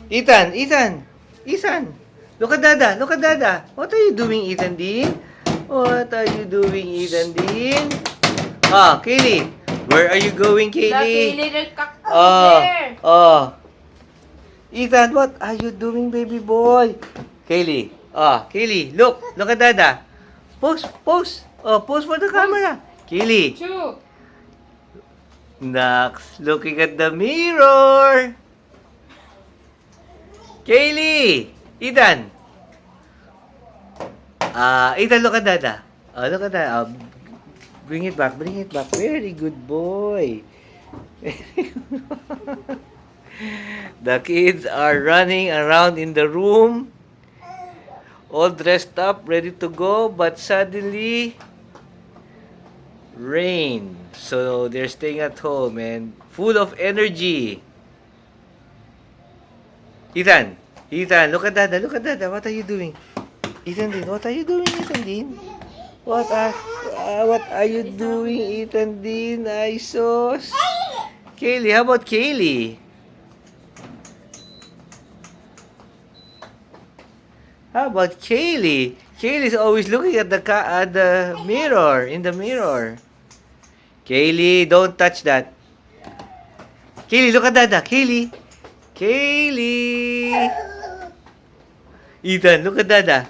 Ethan, look at Dada, look at Dada. What are you doing, Ethan Dean? What are you doing, Ethan Dean? Ah, Kaylee, where are you going, Kaylee? There. Oh. Ethan, what are you doing, baby boy? Kaylee. Kaylee, look at Dada. Pose. Oh, pose for the camera. Kaylee. Two. Nax, looking at the mirror. Kaylee. Ethan. Ethan, look at Dada. Look at Dada. Bring it back. Very good boy. The kids are running around in the room, all dressed up, ready to go, but suddenly rain. So they're staying at home and full of energy. Ethan, look at Dada. What are you doing? Ethan Dean, what are you doing, Ethan Dean? What are you doing, Ethan Dean? Ay, sus. Kaylee, how about Kaylee? How about Kaylee? Kaylee's always looking at the mirror, in the mirror. Kaylee, don't touch that. Kaylee, look at Dada. Kaylee. Ethan, look at Dada.